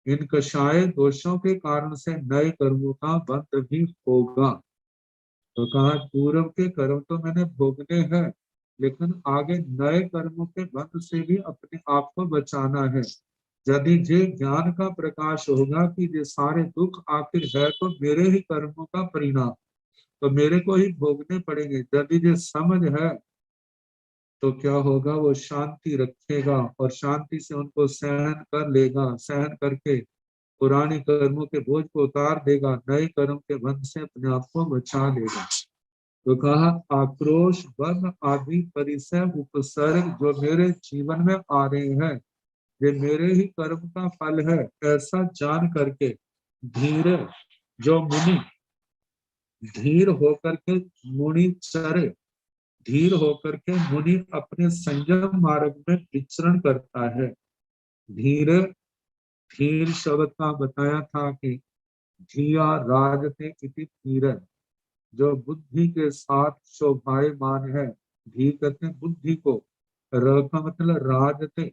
इन कषाय दोषों के कारण से नए कर्मों का बंध भी होगा। तो कहा पूर्व के कर्म तो मैंने भोगने हैं, लेकिन आगे नए कर्मों के बंध से भी अपने आप को बचाना है। यदि ये ज्ञान का प्रकाश होगा कि ये सारे दुख आखिर है तो मेरे ही कर्मों का परिणाम, तो मेरे को ही भोगने पड़ेंगे, यदि ये समझ है तो क्या होगा? वो शांति रखेगा और शांति से उनको सहन कर लेगा, सहन करके पुराने कर्मों के बोझ को उतार देगा, नए कर्म के बंध से अपने आप को बचा लेगा। तो कहा आक्रोश, बंध आदि परिसर उपसर्ग जो मेरे जीवन में आ रहे हैं, ये मेरे ही कर्म का फल है, ऐसा जान करके धीरे, जो मुनि धीर होकर के मुनि चरे, धीर होकर के मुनि अपने संयम मार्ग में विचरण करता है। धीरे, धीर शब्द का बताया था कि धिया राजते इति धीर, जो बुद्धि के साथ शोभायमान है। धी कहते हैं बुद्धि को, र का मतलब राजते,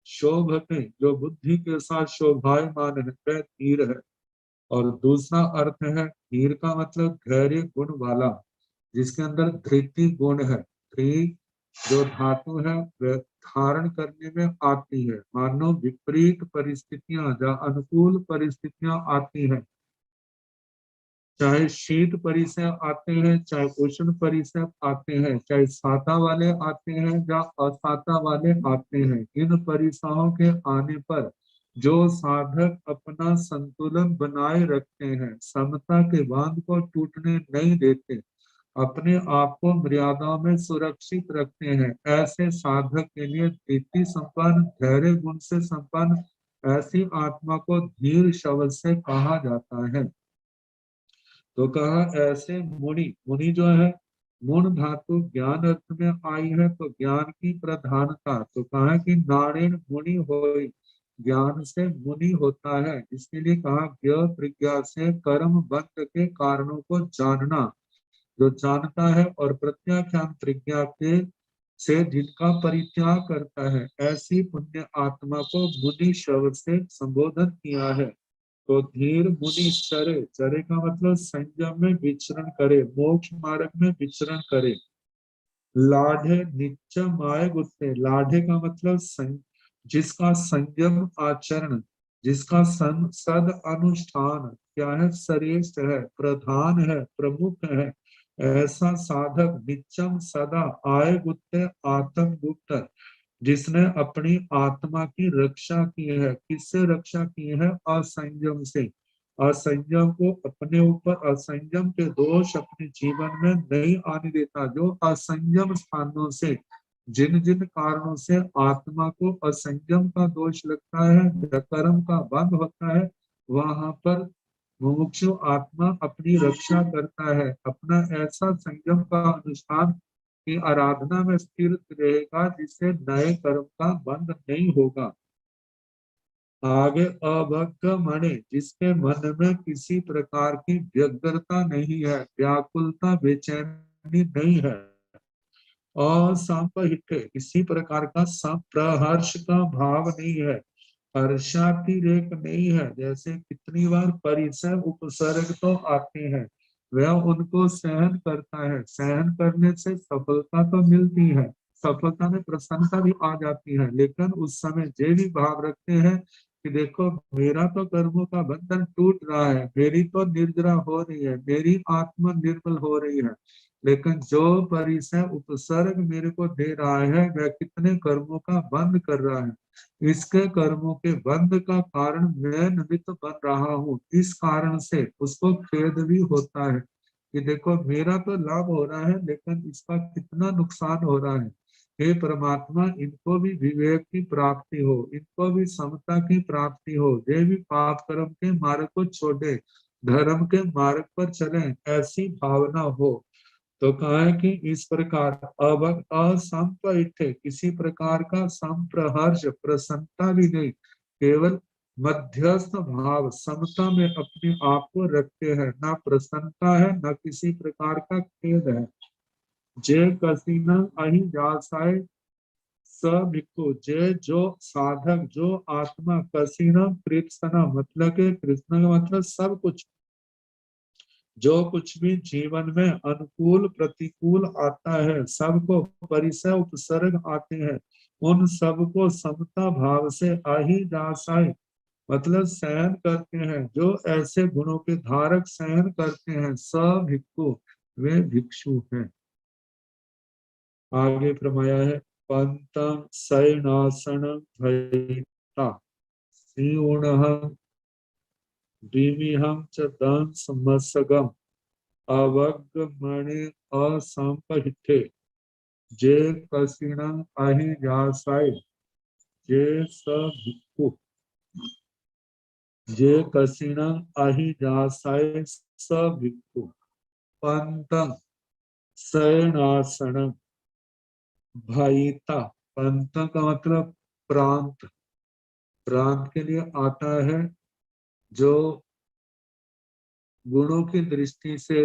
शोभते, जो बुद्धि के साथ शोभायमान है, वह धीर है। और दूसरा अर्थ है धीर का मतलब धैर्य गुण वाला, जिसके अंदर धृति गुण है। धृ जो धातु है वह धारण करने में आती है। मानो विपरीत परिस्थितियां या अनुकूल परिस्थितियां आती हैं, चाहे शीत परिसर आते हैं, चाहे उष्ण परिसर आते हैं, चाहे साता वाले आते हैं या असाता वाले आते हैं, इन परिसरों के आने पर जो साधक अपना संतुलन बनाए रखते हैं, समता के बांध को टूटने नहीं देते, अपने आप को मर्यादा में सुरक्षित रखते हैं, ऐसे साधक के लिए धीति संपन्न, धैर्य गुण से संपन्न ऐसी आत्मा को धीर शब्द से कहा जाता है। तो कहा ऐसे मुनि, मुनि जो है मूल धातु ज्ञान अर्थ में आई है, तो ज्ञान की प्रधानता, तो कहा कि नारायण मुनि होय, ज्ञान से मुनि होता है। इसके लिए कहा ज्ञ प्रज्ञा से कर्म बंध के कारणों को जानना, जो जानता है, और प्रत्याख्यान प्रज्ञा के से जिनका परित्याग करता है, ऐसी पुण्य आत्मा को मुनि शब्द से संबोधन किया है। तो धीर मुनि चरे, चरे का मतलब संयम में विचरण करे, मोक्ष मार्ग में विचरण करे। लाढ़े नित्य माय गुत्ते, लाढ़े का मतलब जिसका संयम आचरण, जिसका सद अनुष्ठान क्या है? श्रेष्ठ है, प्रधान है, प्रमुख है, ऐसा साधक नित्यम सदा आय गुत्ते आत्म गुप्त, जिसने अपनी आत्मा की रक्षा की है। किससे रक्षा की है? असंयम से। असंयम को अपने ऊपर, असंयम के दोष अपने जीवन में नहीं आने देता। जो असंयम स्थानों से, जिन जिन कारणों से आत्मा को असंयम का दोष लगता है, कर्म का बंध होता है, वहां पर मुमुक्षु आत्मा अपनी रक्षा करता है। अपना ऐसा संयम का अनुष्ठान की आराधना में स्थिर रहेगा, जिससे नए कर्म का बंध नहीं होगा। आगे अभक्त मणि, जिसके मन में किसी प्रकार की व्यग्रता नहीं है, व्याकुलता, बेचैनी नहीं है, और सांपहित, किसी प्रकार का प्रहर्ष का भाव नहीं है, हर्षातिरेक नहीं है। जैसे कितनी बार परिसर उपसर्ग तो आते हैं, वह उनको सहन करता है। सहन करने से सफलता तो मिलती है, सफलता में प्रसन्नता भी आ जाती है, लेकिन उस समय ये भी भाव रखते हैं कि देखो मेरा तो कर्मों का बंधन टूट रहा है, मेरी तो निर्जरा हो रही है, मेरी आत्मा निर्मल हो रही है, लेकिन जो परिसर उपसर्ग मेरे को दे रहा है वह कितने कर्मों का बंध कर रहा है। इसके कर्मों के बंध का कारण मैं निमित्त बन रहा हूँ। इस कारण से उसको खेद भी होता है कि देखो मेरा तो लाभ हो रहा है लेकिन इसका कितना नुकसान हो रहा है। हे परमात्मा, इनको भी विवेक की प्राप्ति हो, इनको भी समता की प्राप्ति हो, ये भी पाप कर्म के मार्ग को छोड़े, धर्म के मार्ग पर चलें, ऐसी भावना हो। तो कहा है कि इस प्रकार अब असंपरिठे, किसी प्रकार का संप्रहर्ष प्रसन्नता भी नहीं, केवल मध्यस्थ भाव समता में अपने आप को रखते हैं। ना प्रसन्नता है ना किसी प्रकार का खेद है। जे कसीना अहि जासाय स भिक्खु, जे जो साधक जो आत्मा कसीना कृष्ण मतलब के कृष्ण का मतलब सब कुछ, जो कुछ भी जीवन में अनुकूल प्रतिकूल आता है, सबको परिसर उपसर्ग आते हैं, उन सबको समता भाव से आही दासाई मतलब सहन करते हैं। जो ऐसे गुणों के धारक सहन करते हैं, सब भिक्षु वे भिक्षु हैं। आगे फरमाया है पंतम शयनासन भयता श्रीउणः द्विविहं च दंसमसगम अवगमने असंपहिते जे कसिणं अहि जासाय जे स भिक्खु, जे कसिणं अहि जासाय स भिक्खु। पंतम शयनासनम भयिता, पंत का मतलब प्रांत, प्रांत के लिए आता है जो गुणों की दृष्टि से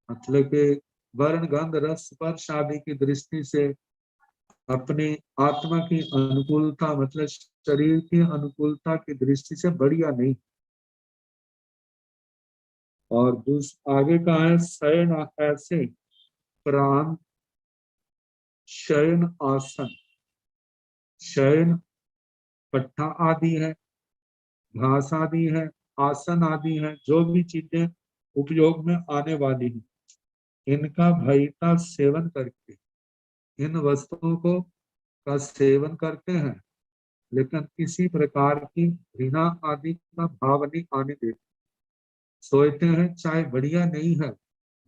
मतलब के वर्ण गंध रस स्पर्श आदि की दृष्टि से अपने आत्मा की अनुकूलता मतलब शरीर की अनुकूलता की दृष्टि से बढ़िया नहीं। और आगे का है शयन, ऐसे प्राण शयन आसन, शयन पट्टा आदि है, घास आदि है, आसन आदि है, जो भी चीजें उपयोग में आने वाली हैं, इनका भयता सेवन करके इन वस्तुओं को का सेवन करते हैं, लेकिन किसी प्रकार की घृणा आदि का भाव नहीं आने देते। सोचते हैं चाहे बढ़िया नहीं है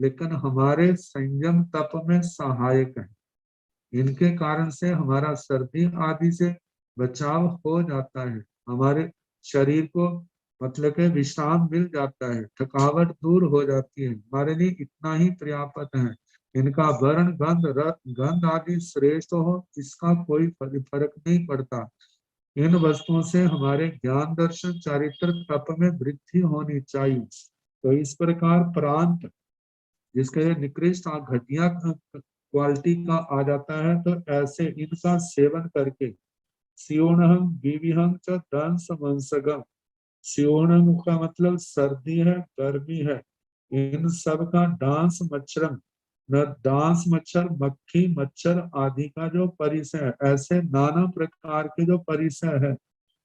लेकिन हमारे संयम तप में सहायक है, इनके कारण से हमारा सर्दी आदि से बचाव हो जाता है, हमारे शरीर को मतलब के विश्राम मिल जाता है, थकावट दूर हो जाती है, हमारे लिए इतना ही पर्याप्त है। इनका वर्ण गंध आदि श्रेष्ठ हो इसका कोई फर्क नहीं पड़ता। इन वस्तुओं से हमारे ज्ञान दर्शन चारित्र तप में वृद्धि होनी चाहिए। तो इस प्रकार प्रांत जिसके निकृष्ट घटिया क्वालिटी का आ जाता है, तो ऐसे इनका सेवन करके सियोणहम विविहम च दंस मंसगम, सियोणम का मतलब सर्दी है गर्मी है, इन सब का डांस मच्छरम न डांस मच्छर मक्खी मच्छर आदि का जो परिसर है, ऐसे नाना प्रकार के जो परिसर है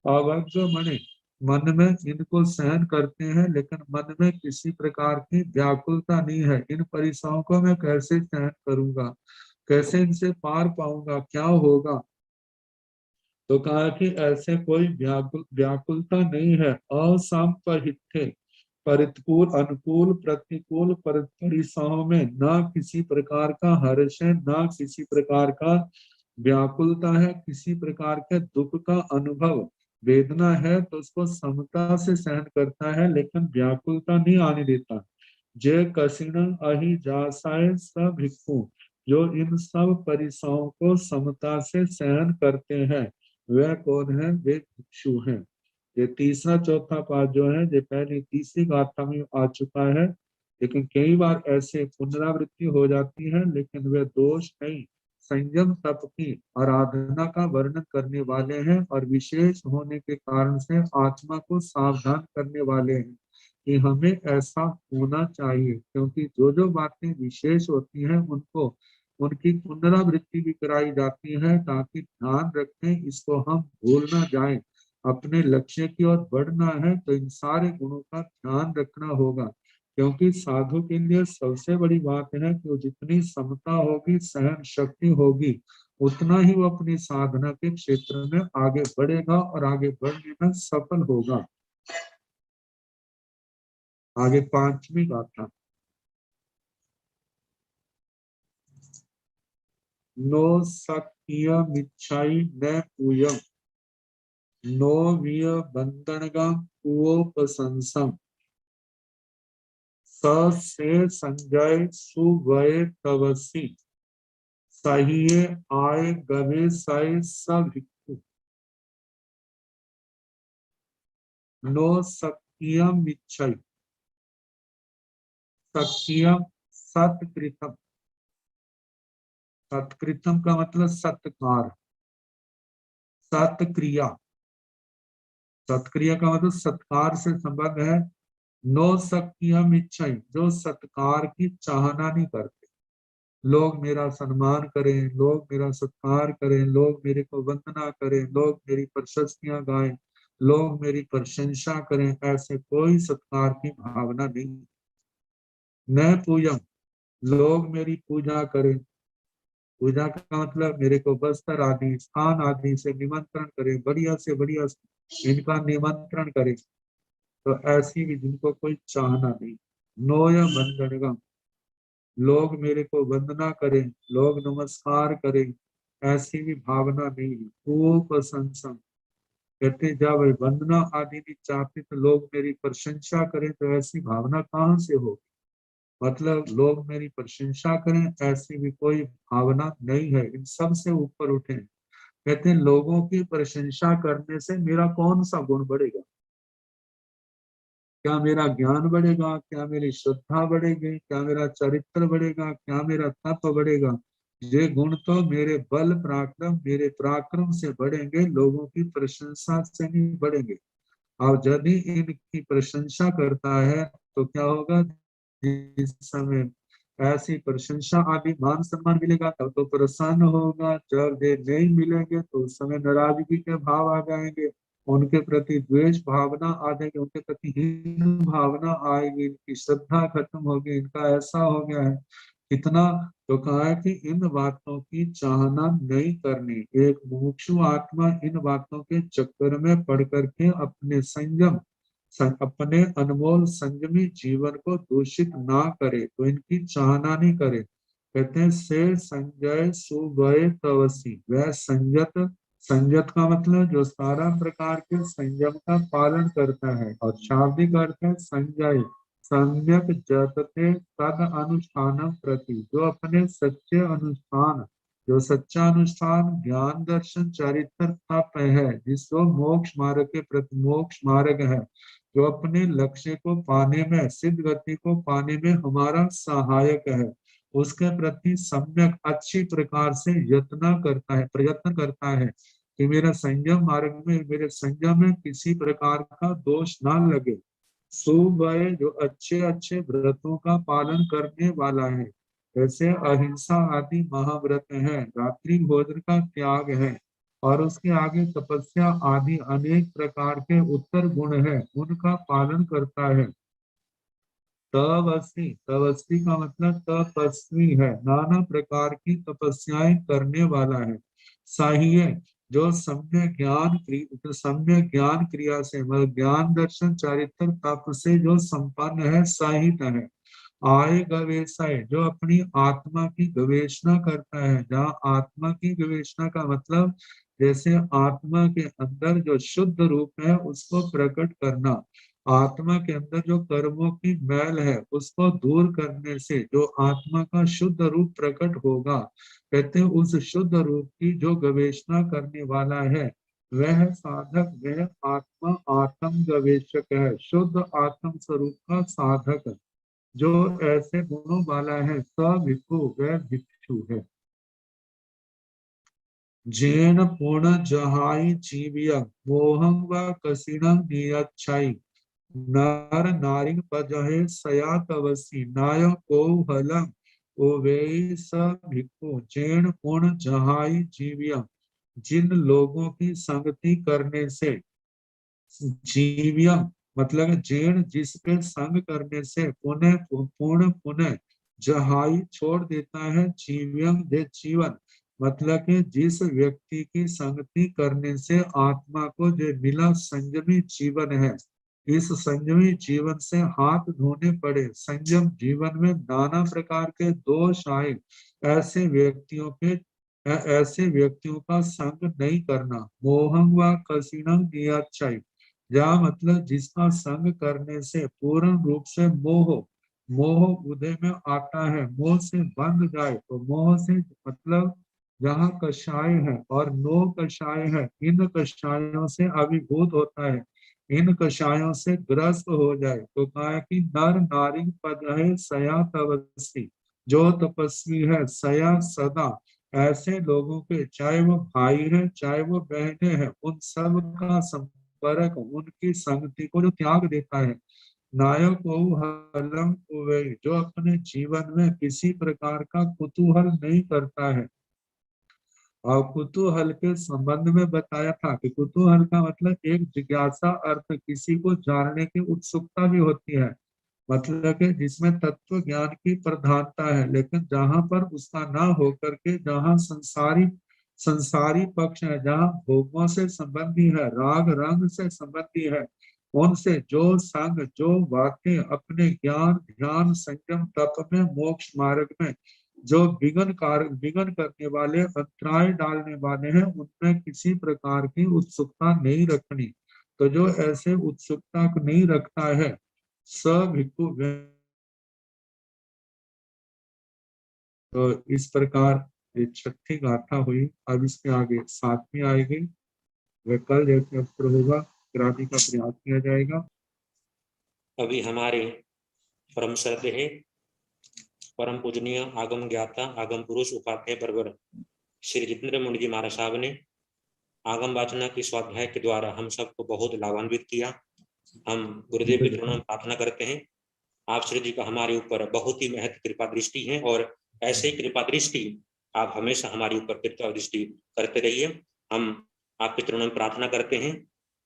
अवज्ञ मणि, मन में इनको सहन करते हैं लेकिन मन में किसी प्रकार की व्याकुलता नहीं है। इन परिसरों को मैं कैसे सहन करूंगा, कैसे इनसे पार पाऊंगा, क्या होगा। तो कहा कि ऐसे कोई व्याकुलता नहीं है। असंपहिते प्रतिकूल अनुकूल प्रतिकूल परिसरों में न किसी प्रकार का हर्ष है, न किसी प्रकार का व्याकुलता है, किसी प्रकार के दुख का अनुभव वेदना है तो उसको समता से सहन करता है लेकिन व्याकुलता नहीं आने देता। जय कसिण अहि जासाय स भिक्खु, जो इन सब परिसरों को समता से सहन करते हैं वह कौन है, वे भिक्षु हैं। ये तीसरा चौथा पाठ जो है ये पहले तीसरी गाथा में आ चुका है, लेकिन कई बार ऐसे पुनरावृत्ति हो जाती है, लेकिन वे दोष नहीं, संयम तप की आराधना का वर्णन करने वाले हैं और विशेष होने के कारण से आत्मा को सावधान करने वाले हैं। कि हमें ऐसा होना चाहिए, क्योंकि जो जो बातें विशेष होती हैं उनको उनकी पुनरावृत्ति भी कराई जाती है, ताकि ध्यान रखें, इसको हम भूल ना जाएं। अपने लक्ष्य की ओर बढ़ना है तो इन सारे गुणों का ध्यान रखना होगा, क्योंकि साधु के लिए सबसे बड़ी बात है कि वो जितनी समता होगी, सहन शक्ति होगी, उतना ही वो अपनी साधना के क्षेत्र में आगे बढ़ेगा और आगे बढ़ने में सफल होगा। आगे 5वीं गाथा। नो सक्यमिच्छाई न पूयम, नो विय बंधनगम कुओपसंसम, स से संजय सुवय तवसी, सहिए आय गवे सय सभिक्षु। नो सक्यमिच्छाई, सक्यम सत्कृतम, सत्कृतम का मतलब सत्कार, सत्क्रिया, सत्क्रिया का मतलब सत्कार से संबंध है। नो सक्यम इच्छाई, जो सत्कार की चाहना नहीं करते, लोग मेरा सम्मान करें, लोग मेरा सत्कार करें, लोग मेरे को वंदना करें, लोग मेरी प्रशस्तियां गाएं, लोग मेरी प्रशंसा करें, ऐसे कोई सत्कार की भावना नहीं। न पूजन, लोग मेरी पूजा करें, पूजा का मतलब मेरे को वस्त्र आदि स्थान आदि से निमंत्रण करें, बढ़िया से बढ़िया इनका निमंत्रण करें, तो ऐसी भी जिनको कोई चाहना नहीं। नो या बंधनगम, लोग मेरे को वंदना करें, लोग नमस्कार करें, ऐसी भी भावना नहीं है। खूब प्रशंसा कहते, जब वंदना आदि नहीं चाहते तो लोग मेरी प्रशंसा करें, तो ऐसी भावना कहाँ से हो? मतलब लोग मेरी प्रशंसा करें, ऐसी भी कोई भावना नहीं है। इन सब से ऊपर उठे, कहते हैं लोगों की प्रशंसा करने से मेरा कौन सा गुण बढ़ेगा? क्या मेरा ज्ञान बढ़ेगा? क्या मेरी श्रद्धा बढ़ेगी? क्या मेरा चरित्र बढ़ेगा? क्या मेरा तत्व बढ़ेगा? ये गुण तो मेरे बल पराक्रम, मेरे पराक्रम से बढ़ेंगे, लोगों की प्रशंसा से नहीं बढ़ेंगे। और यदि इनकी प्रशंसा करता है तो क्या होगा? जिस समय ऐसी प्रशंसा आदि मान सम्मान मिलेगा तब तो प्रसन्न होगा, जब ये नहीं मिलेंगे तो उस समय नाराजगी के भाव आ जाएंगे, उनके प्रति द्वेष भावना आ जाएगी, उनके प्रति हीन भावना आएगी, इनकी श्रद्धा खत्म होगी, इनका ऐसा हो गया है इतना। तो कहा है कि इन बातों की चाहना नहीं करनी। एक मुमुक्षु आत्मा इन बातों के चक्कर में पड़ करके अपने संयम, अपने अनमोल संयमी जीवन को दूषित ना करे, तो इनकी चाहना नहीं करे। कहते हैं से संजय सुवय तवसी, वह संयत, संयत का मतलब जो सारा प्रकार के संयम का पालन करता है, और शाब्दिक अर्थ है संजय, सम्यक जतते तद अनुष्ठान प्रति, जो अपने सच्चे अनुष्ठान, जो सच्चा अनुष्ठान ज्ञान दर्शन चरित्र तप है, जिसको मोक्ष मार्ग के प्रति, मोक्ष मार्ग है, जो अपने लक्ष्य को पाने में, सिद्ध गति को पाने में हमारा सहायक है, उसके प्रति सम्यक अच्छी प्रकार से यत्न करता है, प्रयत्न करता है कि मेरा संयम मार्ग में, मेरे संयम में किसी प्रकार का दोष ना लगे। सुबह जो अच्छे अच्छे व्रतों का पालन करने वाला है, जैसे अहिंसा आदि महाव्रत है, रात्रि भोजन का त्याग है, और उसके आगे तपस्या आदि अनेक प्रकार के उत्तर गुण है, उनका पालन करता है। तपस्वी, तपस्वी का मतलब तपस्वी है, नाना प्रकार की तपस्याएं करने वाला है। साहिय, जो सम्य ज्ञान क्रिया से, मतलब ज्ञान दर्शन चरित्र तप से जो संपन्न है, साहित है। आय गवेषय, जो अपनी आत्मा की गवेषणा करता है। जहाँ आत्मा की गवेषणा का मतलब जैसे आत्मा के अंदर जो शुद्ध रूप है उसको प्रकट करना, आत्मा के अंदर जो कर्मों की मैल है उसको दूर करने से जो आत्मा का शुद्ध रूप प्रकट होगा, कहते हैं उस शुद्ध रूप की जो गवेषणा करने वाला है, वह साधक, वह आत्मा आत्म गवेषक है, शुद्ध आत्म स्वरूप का साधक, जो ऐसे गुणों वाला है, स भिक्षु, वह भिक्षु है। जैन पूर्ण जहाई जीविया मोहं व कसिणं नियच्छाई, नर नारी पजहे सया तवसी नाय को हलम ओवे स भिक्खु जैन पुण जहाई जीवियम। जिन लोगों की संगति करने से जीवियम मतलब जैन जिसके संग करने से पुनः पूर्ण पुनः जहाई छोड़ देता है जीवियम दे जीवन मतलब कि जिस व्यक्ति की संगति करने से आत्मा को जो मिला संयमी जीवन है, इस संयमी जीवन से हाथ धोने पड़े। संयम जीवन में नाना प्रकार के दोष आए, ऐसे व्यक्तियों के ऐसे व्यक्तियों का संग नहीं करना। मोहं व कसिनम नियच्चय या मतलब जिसका संग करने से पूर्ण रूप से मोह उदय में आता है, मोह से बंध जाए तो मोह से मतलब जहाँ कषाय है और नो कषाय है, इन कषायों से अभिभूत होता है, इन कषायों से ग्रस्त हो जाए तो कहा है कि नर नारी पद है सया तपस्वी, जो तपस्वी है सया सदा ऐसे लोगों के, चाहे वो भाई है चाहे वो बहनें हैं, उन सब का संपर्क उनकी संगति को जो त्याग देता है। नायक हलम उवे, जो अपने जीवन में किसी प्रकार का कुतूहल नहीं करता है। और कुतूहल के संबंध में बताया था कि कुतूहल का मतलब एक जिज्ञासा अर्थ किसी को जानने की उत्सुकता भी होती है, मतलब कि जिसमें तत्व ज्ञान की प्रधानता है, लेकिन जहां पर उसका ना होकर के जहां संसारी पक्ष है, जहां भोगों से संबंधी है, राग रंग से संबंधी है, उनसे जो संग जो बातें अपने ज्ञान ध्यान संयम तप में मोक्ष मार्ग में जो विघन करने वाले अंतराय डालने वाले हैं, उनमें किसी प्रकार की उत्सुकता नहीं रखनी। तो जो ऐसे उत्सुकता को नहीं रखता है स भिक्खु। तो इस प्रकार ये छठी गाथा हुई। अब इसके आगे सातवीं आएगी, वह कल जैसे अवसर होगा कराने का प्रयास किया जाएगा। अभी हमारे परम श्रद्धेय परम पूजनीय आगम ज्ञाता आगम पुरुष उपाध्याय परवर श्री जितेंद्र मुनि जी महाराज साहब ने आगम वाचना की स्वाध्याय के द्वारा हम सबको बहुत लाभान्वित किया। हम गुरुदेव की चरणों में प्रार्थना करते हैं, आप श्री जी का हमारे ऊपर बहुत ही महत्व कृपा दृष्टि है और ऐसे ही कृपा दृष्टि आप हमेशा हमारे ऊपर कृपा दृष्टि करते रहिए। हम आपके चरणों में प्रार्थना करते हैं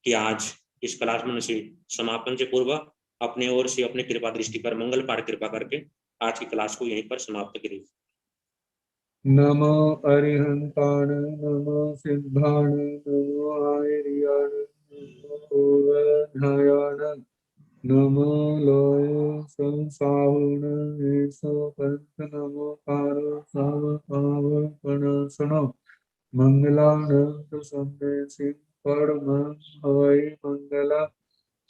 कि आज इस क्लास में से समापन से पूर्व अपने ओर से अपने कृपा दृष्टि पर मंगल पाठ कृपा करके आज की क्लास को यहीं पर समाप्त करें। नमो अरिहंताण नमो सिद्धाण नमो आर्याण नमो ओवधायाण नमो लोय संसाहुण ऐसो पंथ नमो कारो साव पावपण सुनो मंगलानंद संदेशी परम हवै मंगला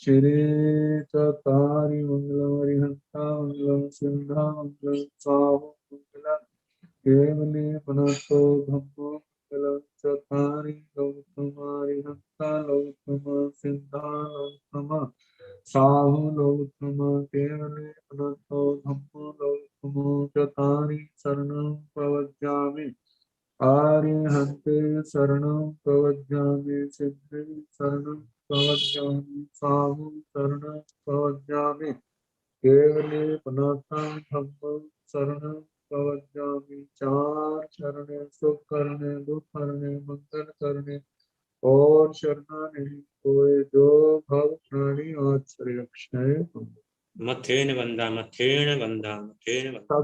श्री चतारि मंगलम हरिहंता मंगलम सिंधा मंगलम साहु मंगला केवली पुनतो धम्मो मंगलम चतारि गौतमारि हंता गौतम सिंधा गौतम साहु गौतम केवली पुनतो धम्मो गौतम चतारि शरणं प्रवज्जामि आर्यहन्ते शरणं प्रवज्जामि सिद्धे शरणं प्रवज्जामि साहु शरणं प्रवज्जामि केवले पुनः धम्मं शरणं प्रवज्जामि। चार शरणे सुख करने दुख करने मंगल करने और शरणा नहीं कोई, जो भव प्राणी आश्रय क्षय मथेन बंदा मथेन बंदा मथेन बंदा।